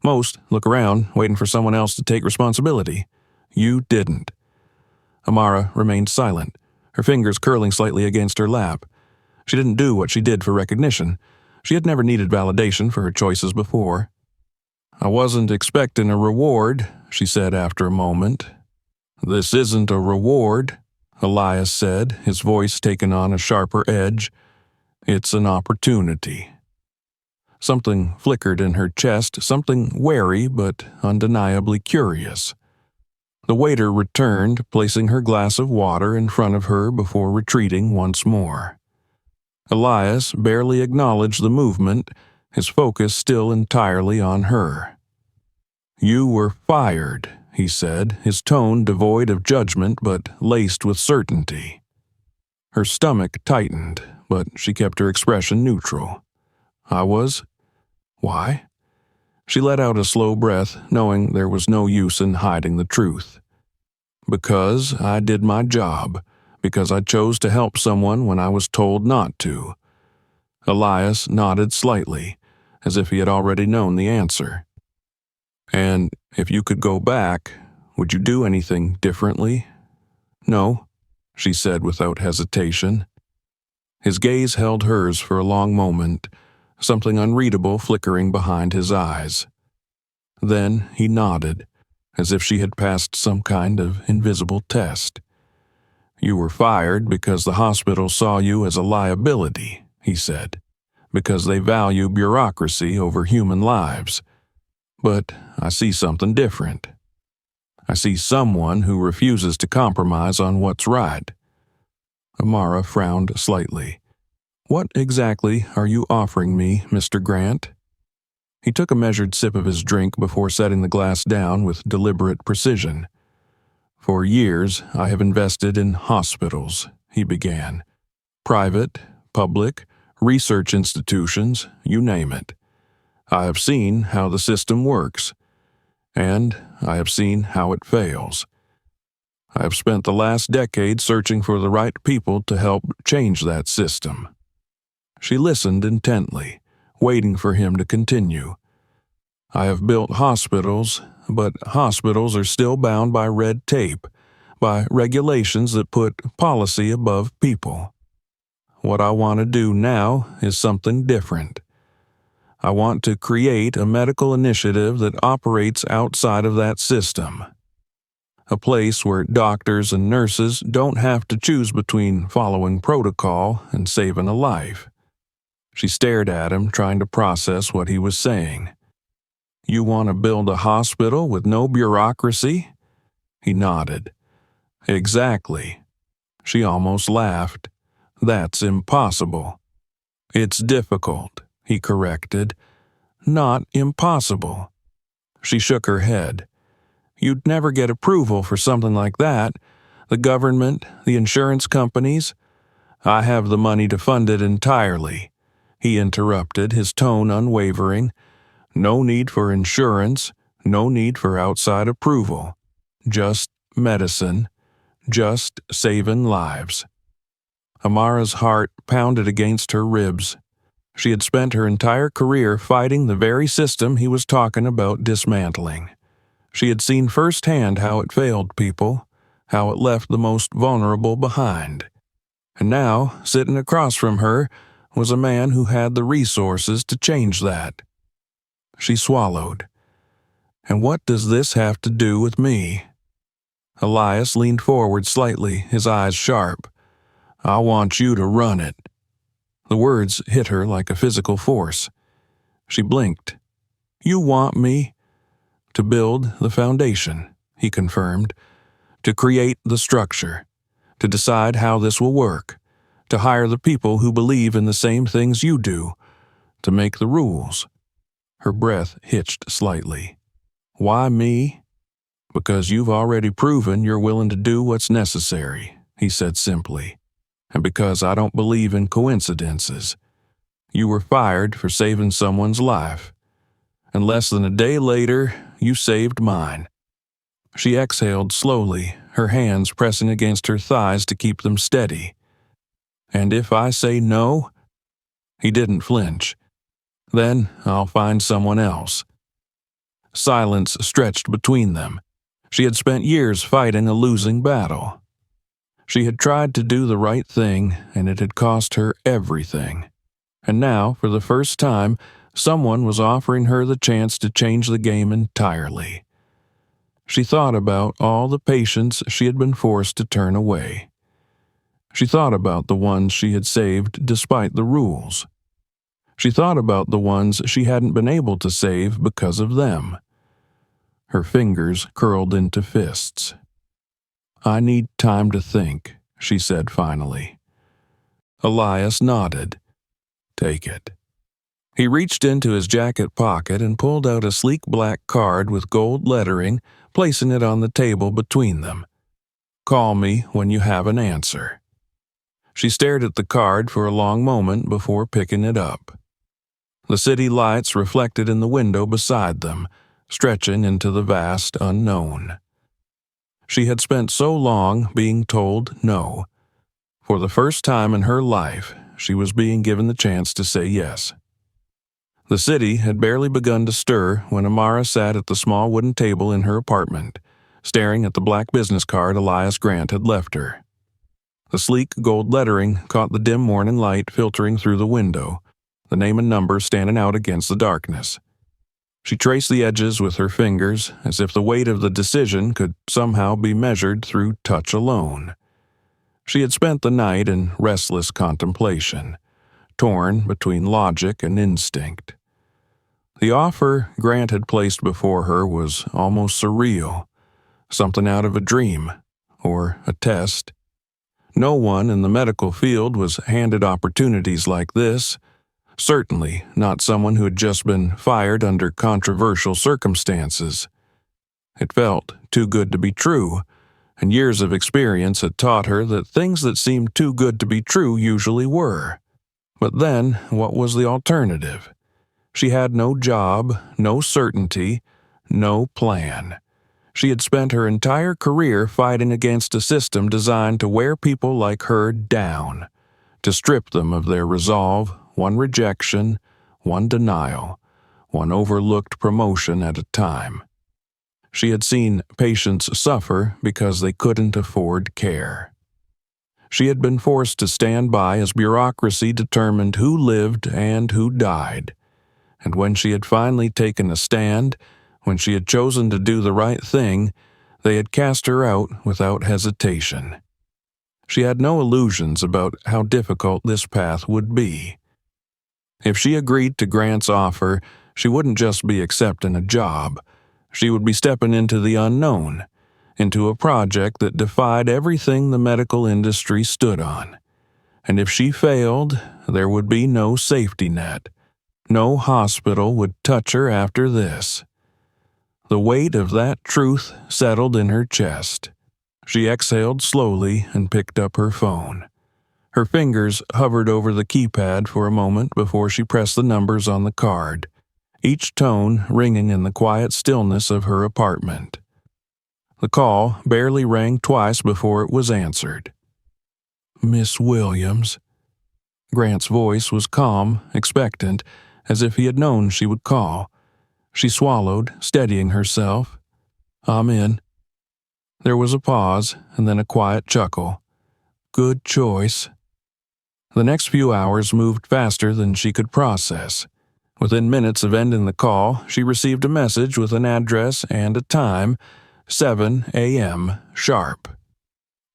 Most look around, waiting for someone else to take responsibility. You didn't." Amara remained silent, her fingers curling slightly against her lap. She didn't do what she did for recognition. She had never needed validation for her choices before. "I wasn't expecting a reward," she said after a moment. "This isn't a reward," Elias said, his voice taking on a sharper edge. "It's an opportunity." Something flickered in her chest, something wary but undeniably curious. The waiter returned, placing her glass of water in front of her before retreating once more. Elias barely acknowledged the movement, his focus still entirely on her. "You were fired," he said, his tone devoid of judgment but laced with certainty. Her stomach tightened, but she kept her expression neutral. I was? Why? She let out a slow breath, knowing there was no use in hiding the truth. Because I did my job, because I chose to help someone when I was told not to. Elias nodded slightly, as if he had already known the answer. And if you could go back, would you do anything differently? No, she said without hesitation. His gaze held hers for a long moment, something unreadable flickering behind his eyes. Then he nodded, as if she had passed some kind of invisible test. You were fired because the hospital saw you as a liability, he said, because they value bureaucracy over human lives. But I see something different. I see someone who refuses to compromise on what's right. Amara frowned slightly. What exactly are you offering me, Mr. Grant? He took a measured sip of his drink before setting the glass down with deliberate precision. For years, I have invested in hospitals, he began. Private, public, research institutions, you name it. I have seen how the system works, and I have seen how it fails. I have spent the last decade searching for the right people to help change that system. She listened intently, waiting for him to continue. I have built hospitals, but hospitals are still bound by red tape, by regulations that put policy above people. What I want to do now is something different. I want to create a medical initiative that operates outside of that system. A place where doctors and nurses don't have to choose between following protocol and saving a life. She stared at him, trying to process what he was saying. You want to build a hospital with no bureaucracy? He nodded. Exactly. She almost laughed. That's impossible. It's difficult, he corrected. Not impossible. She shook her head. You'd never get approval for something like that. The government, the insurance companies. I have the money to fund it entirely, he interrupted, his tone unwavering. No need for insurance, no need for outside approval. Just medicine, just saving lives. Amara's heart pounded against her ribs. She had spent her entire career fighting the very system he was talking about dismantling. She had seen firsthand how it failed people, how it left the most vulnerable behind. And now, sitting across from her, was a man who had the resources to change that. She swallowed. And what does this have to do with me? Elias leaned forward slightly, his eyes sharp. I want you to run it. The words hit her like a physical force. She blinked. You want me? To build the foundation, he confirmed. To create the structure. To decide how this will work. To hire the people who believe in the same things you do. To make the rules. Her breath hitched slightly. Why me? Because you've already proven you're willing to do what's necessary, he said simply. And because I don't believe in coincidences. You were fired for saving someone's life. And less than a day later, you saved mine. She exhaled slowly, her hands pressing against her thighs to keep them steady. And if I say no? He didn't flinch. Then I'll find someone else. Silence stretched between them. She had spent years fighting a losing battle. She had tried to do the right thing, and it had cost her everything. And now, for the first time, someone was offering her the chance to change the game entirely. She thought about all the patients she had been forced to turn away. She thought about the ones she had saved despite the rules. She thought about the ones she hadn't been able to save because of them. Her fingers curled into fists. I need time to think, she said finally. Elias nodded. Take it. He reached into his jacket pocket and pulled out a sleek black card with gold lettering, placing it on the table between them. Call me when you have an answer. She stared at the card for a long moment before picking it up. The city lights reflected in the window beside them, stretching into the vast unknown. She had spent so long being told no. For the first time in her life, she was being given the chance to say yes. The city had barely begun to stir when Amara sat at the small wooden table in her apartment, staring at the black business card Elias Grant had left her. The sleek gold lettering caught the dim morning light filtering through the window, the name and number standing out against the darkness. She traced the edges with her fingers, as if the weight of the decision could somehow be measured through touch alone. She had spent the night in restless contemplation, torn between logic and instinct. The offer Grant had placed before her was almost surreal, something out of a dream, or a test. No one in the medical field was handed opportunities like this, certainly not someone who had just been fired under controversial circumstances. It felt too good to be true, and years of experience had taught her that things that seemed too good to be true usually were. But then, what was the alternative? She had no job, no certainty, no plan. She had spent her entire career fighting against a system designed to wear people like her down, to strip them of their resolve, one rejection, one denial, one overlooked promotion at a time. She had seen patients suffer because they couldn't afford care. She had been forced to stand by as bureaucracy determined who lived and who died. And when she had finally taken a stand, when she had chosen to do the right thing, they had cast her out without hesitation. She had no illusions about how difficult this path would be. If she agreed to Grant's offer, she wouldn't just be accepting a job. She would be stepping into the unknown, into a project that defied everything the medical industry stood on. And if she failed, there would be no safety net. No hospital would touch her after this. The weight of that truth settled in her chest. She exhaled slowly and picked up her phone. Her fingers hovered over the keypad for a moment before she pressed the numbers on the card, each tone ringing in the quiet stillness of her apartment. The call barely rang twice before it was answered. "Miss Williams." Grant's voice was calm, expectant, as if he had known she would call. She swallowed, steadying herself. "I'm in." There was a pause, and then a quiet chuckle. "Good choice." The next few hours moved faster than she could process. Within minutes of ending the call, she received a message with an address and a time, 7 a.m. sharp.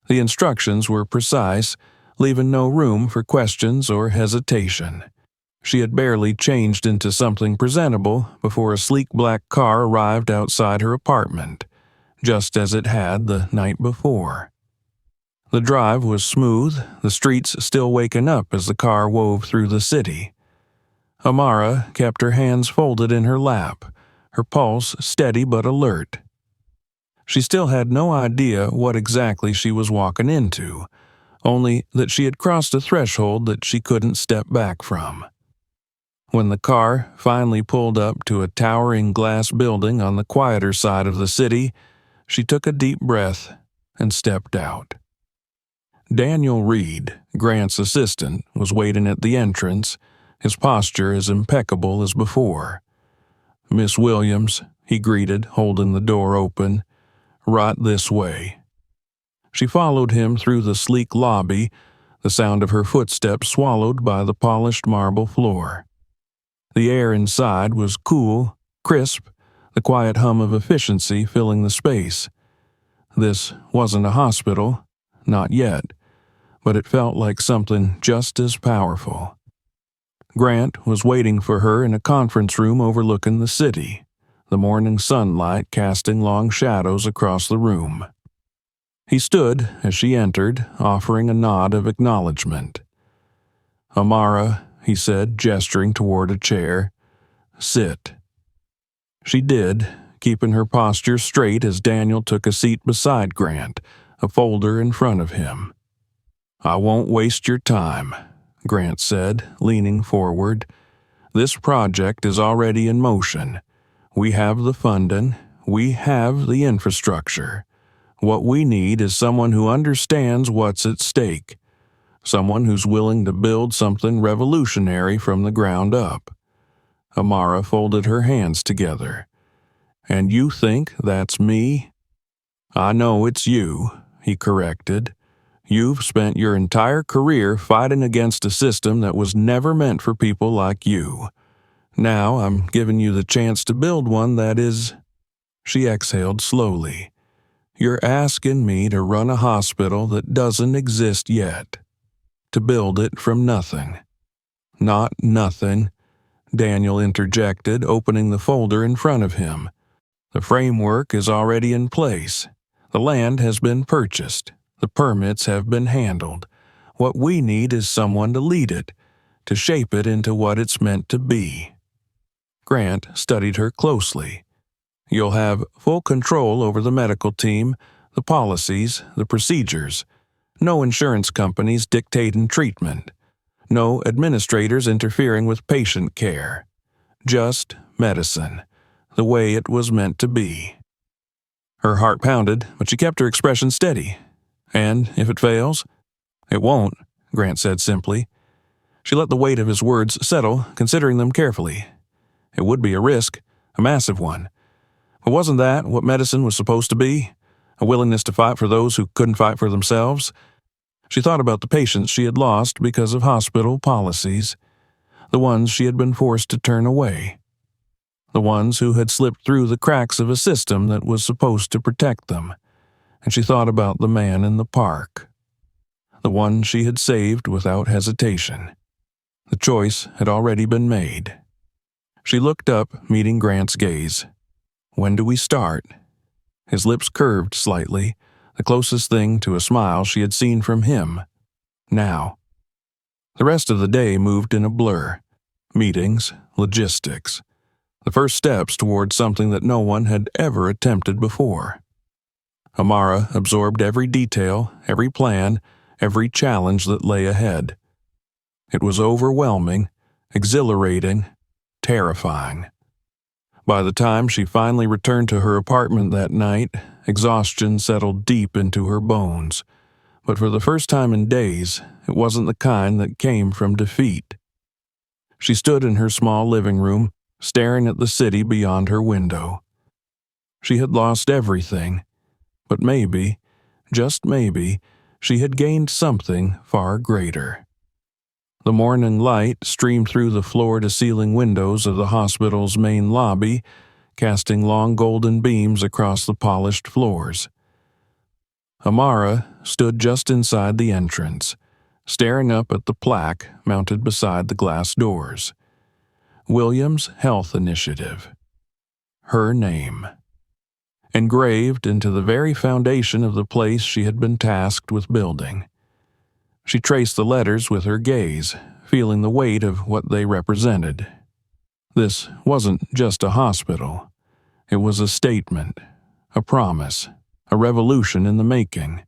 The instructions were precise, leaving no room for questions or hesitation. She had barely changed into something presentable before a sleek black car arrived outside her apartment, just as it had the night before. The drive was smooth, the streets still waking up as the car wove through the city. Amara kept her hands folded in her lap, her pulse steady but alert. She still had no idea what exactly she was walking into, only that she had crossed a threshold that she couldn't step back from. When the car finally pulled up to a towering glass building on the quieter side of the city, she took a deep breath and stepped out. Daniel Reed, Grant's assistant, was waiting at the entrance, his posture as impeccable as before. "Miss Williams," he greeted, holding the door open. "Right this way." She followed him through the sleek lobby, the sound of her footsteps swallowed by the polished marble floor. The air inside was cool, crisp, the quiet hum of efficiency filling the space. This wasn't a hospital, not yet, but it felt like something just as powerful. Grant was waiting for her in a conference room overlooking the city, the morning sunlight casting long shadows across the room. He stood as she entered, offering a nod of acknowledgement. "Amara," he said, gesturing toward a chair. "Sit." She did, keeping her posture straight as Daniel took a seat beside Grant, a folder in front of him. "I won't waste your time," Grant said, leaning forward. "This project is already in motion. We have the funding. We have the infrastructure. What we need is someone who understands what's at stake. Someone who's willing to build something revolutionary from the ground up." Amara folded her hands together. "And you think that's me?" "I know it's you," he corrected. "You've spent your entire career fighting against a system that was never meant for people like you. Now I'm giving you the chance to build one that is—" She exhaled slowly. "You're asking me to run a hospital that doesn't exist yet. To build it from nothing." "Not nothing," Daniel interjected, opening the folder in front of him. "The framework is already in place. The land has been purchased. The permits have been handled. What we need is someone to lead it, to shape it into what it's meant to be." Grant studied her closely. "You'll have full control over the medical team, the policies, the procedures. No insurance companies dictating treatment. No administrators interfering with patient care. Just medicine, the way it was meant to be." Her heart pounded, but she kept her expression steady. "And if it fails?" "It won't," Grant said simply. She let the weight of his words settle, considering them carefully. It would be a risk, a massive one. But wasn't that what medicine was supposed to be? A willingness to fight for those who couldn't fight for themselves? She thought about the patients she had lost because of hospital policies, the ones she had been forced to turn away, the ones who had slipped through the cracks of a system that was supposed to protect them, and she thought about the man in the park, the one she had saved without hesitation. The choice had already been made. She looked up, meeting Grant's gaze. "When do we start?" His lips curved slightly, the closest thing to a smile she had seen from him. "Now." The rest of the day moved in a blur. Meetings, logistics. The first steps toward something that no one had ever attempted before. Amara absorbed every detail, every plan, every challenge that lay ahead. It was overwhelming, exhilarating, terrifying. By the time she finally returned to her apartment that night, exhaustion settled deep into her bones. But for the first time in days, it wasn't the kind that came from defeat. She stood in her small living room, staring at the city beyond her window. She had lost everything, but maybe, just maybe, she had gained something far greater. The morning light streamed through the floor-to-ceiling windows of the hospital's main lobby, casting long golden beams across the polished floors. Amara stood just inside the entrance, staring up at the plaque mounted beside the glass doors. Williams Health Initiative. Her name. Engraved into the very foundation of the place she had been tasked with building. She traced the letters with her gaze, feeling the weight of what they represented. This wasn't just a hospital. It was a statement, a promise, a revolution in the making.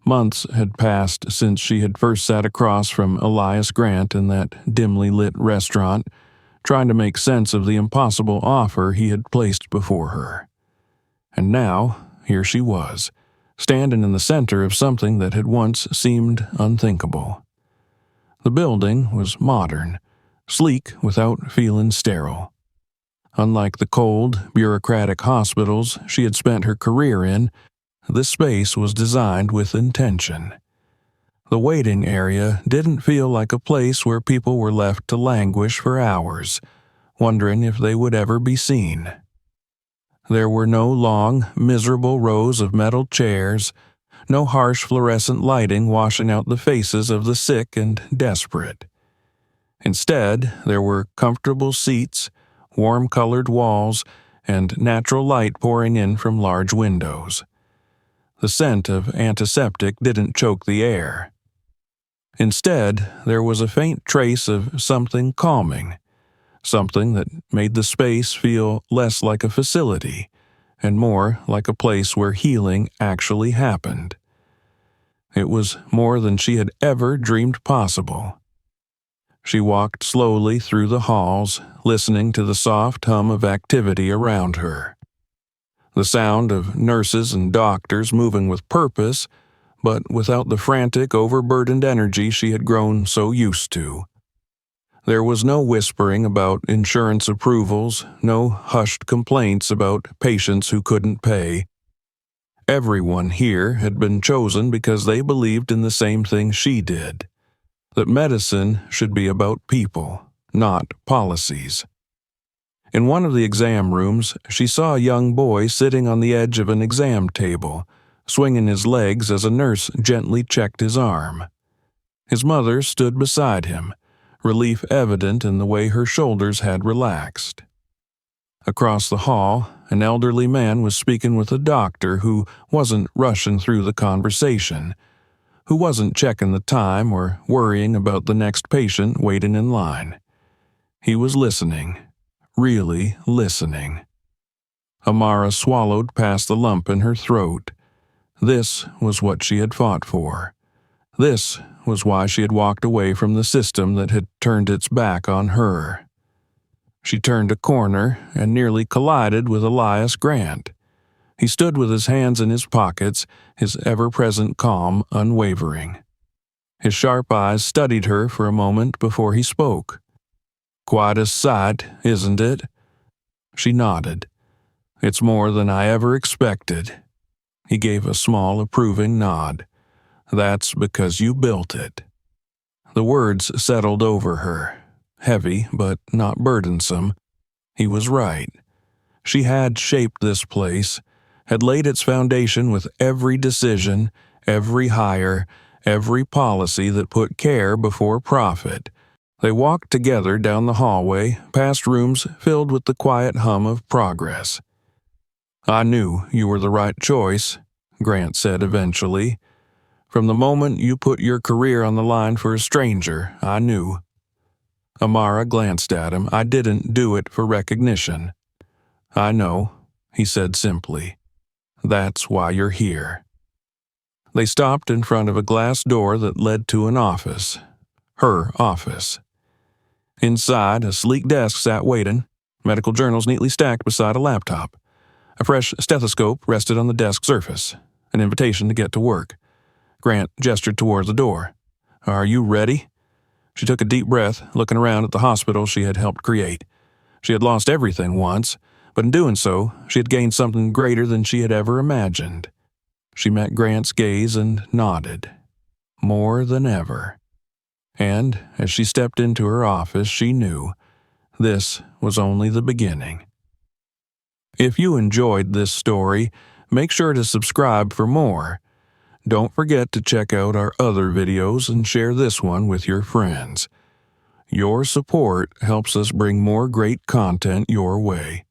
Months had passed since she had first sat across from Elias Grant in that dimly lit restaurant, trying to make sense of the impossible offer he had placed before her. And now, here she was, standing in the center of something that had once seemed unthinkable. The building was modern, sleek without feeling sterile. Unlike the cold, bureaucratic hospitals she had spent her career in, this space was designed with intention. The waiting area didn't feel like a place where people were left to languish for hours, wondering if they would ever be seen. There were no long, miserable rows of metal chairs, no harsh fluorescent lighting washing out the faces of the sick and desperate. Instead, there were comfortable seats, warm-colored walls, and natural light pouring in from large windows. The scent of antiseptic didn't choke the air. Instead, there was a faint trace of something calming, something that made the space feel less like a facility and more like a place where healing actually happened. It was more than she had ever dreamed possible. She walked slowly through the halls, listening to the soft hum of activity around her. The sound of nurses and doctors moving with purpose, but without the frantic, overburdened energy she had grown so used to. There was no whispering about insurance approvals, no hushed complaints about patients who couldn't pay. Everyone here had been chosen because they believed in the same thing she did, that medicine should be about people, not policies. In one of the exam rooms, she saw a young boy sitting on the edge of an exam table, swinging his legs as a nurse gently checked his arm. His mother stood beside him, relief evident in the way her shoulders had relaxed. Across the hall, an elderly man was speaking with a doctor who wasn't rushing through the conversation, who wasn't checking the time or worrying about the next patient waiting in line. He was listening, really listening. Amara swallowed past the lump in her throat. This was what she had fought for. This was why she had walked away from the system that had turned its back on her. She turned a corner and nearly collided with Elias Grant. He stood with his hands in his pockets, his ever-present calm unwavering. His sharp eyes studied her for a moment before he spoke. "Quite a sight, isn't it?" She nodded. "It's more than I ever expected." He gave a small, approving nod. "That's because you built it." The words settled over her, heavy but not burdensome. He was right. She had shaped this place, had laid its foundation with every decision, every hire, every policy that put care before profit. They walked together down the hallway, past rooms filled with the quiet hum of progress. "I knew you were the right choice," Grant said eventually. "From the moment you put your career on the line for a stranger, I knew." Amara glanced at him. "I didn't do it for recognition." "I know," he said simply. "That's why you're here." They stopped in front of a glass door that led to an office. Her office. Inside, a sleek desk sat waiting, medical journals neatly stacked beside a laptop. A fresh stethoscope rested on the desk surface, an invitation to get to work. Grant gestured toward the door. "Are you ready?" She took a deep breath, looking around at the hospital she had helped create. She had lost everything once, but in doing so, she had gained something greater than she had ever imagined. She met Grant's gaze and nodded. More than ever. And, as she stepped into her office, she knew this was only the beginning. If you enjoyed this story, make sure to subscribe for more. Don't forget to check out our other videos and share this one with your friends. Your support helps us bring more great content your way.